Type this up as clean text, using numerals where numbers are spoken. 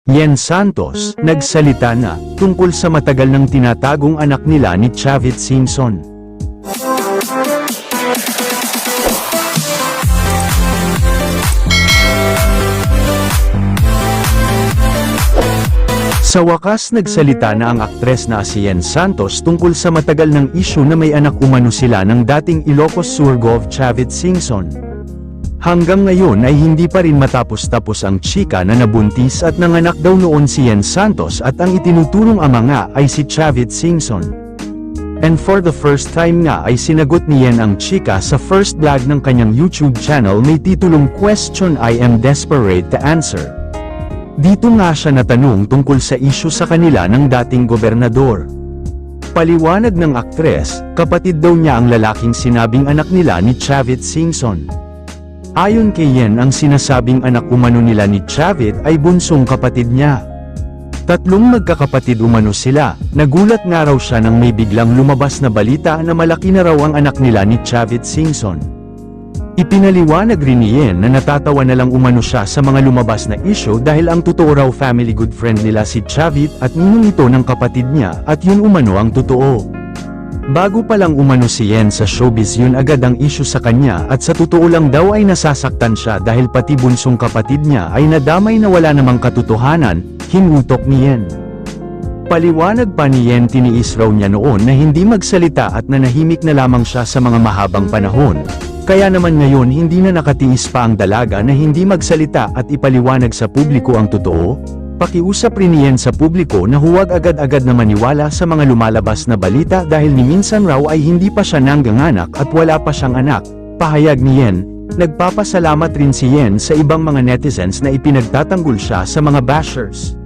Yen Santos, nagsalita na, tungkol sa matagal nang tinatagong anak nila ni Chavit Singson. Sa wakas nagsalita na ang aktres na si Yen Santos tungkol sa matagal ng isyu na may anak umano sila ng dating Ilocos Sur Gov Chavit Singson. Hanggang ngayon ay hindi pa rin matapos-tapos ang chika na nabuntis at nanganak daw noon si Yen Santos at ang itinuturong ama nga ay si Chavit Singson. And for the first time nga ay sinagot ni Yen ang chika sa first vlog ng kanyang YouTube channel may titulong Question I Am Desperate to Answer. Dito nga siya natanong tungkol sa isyu sa kanila ng dating gobernador. Paliwanag ng aktres, kapatid daw niya ang lalaking sinabing anak nila ni Chavit Singson. Ayon kay Yen ang sinasabing anak umano nila ni Chavit ay bunsong kapatid niya. Tatlong magkakapatid umano sila, nagulat nga raw siya nang may biglang lumabas na balita na malaki na raw ang anak nila ni Chavit Singson. Ipinaliwanag rin ni Yen na natatawa na lang umano siya sa mga lumabas na isyu dahil ang totoo raw family good friend nila si Chavit at ninong ito ng kapatid niya at yun umano ang totoo. Bago pa lang umano si Yen sa showbiz yun agad ang isyu sa kanya at sa totoo lang daw ay nasasaktan siya dahil pati bunsong kapatid niya ay nadamay na wala namang katotohanan, hinutok ni Yen. Paliwanag pa ni Yen tiniis raw niya noon na hindi magsalita at nanahimik na lamang siya sa mga mahabang panahon. Kaya naman ngayon hindi na nakatiis pa ang dalaga na hindi magsalita at ipaliwanag sa publiko ang totoo. Pakiusap rin ni Yen sa publiko na huwag agad-agad na maniwala sa mga lumalabas na balita dahil ni minsan raw ay hindi pa siya nangganganak at wala pa siyang anak. Pahayag ni Yen, nagpapasalamat rin si Yen sa ibang mga netizens na ipinagtatanggol siya sa mga bashers.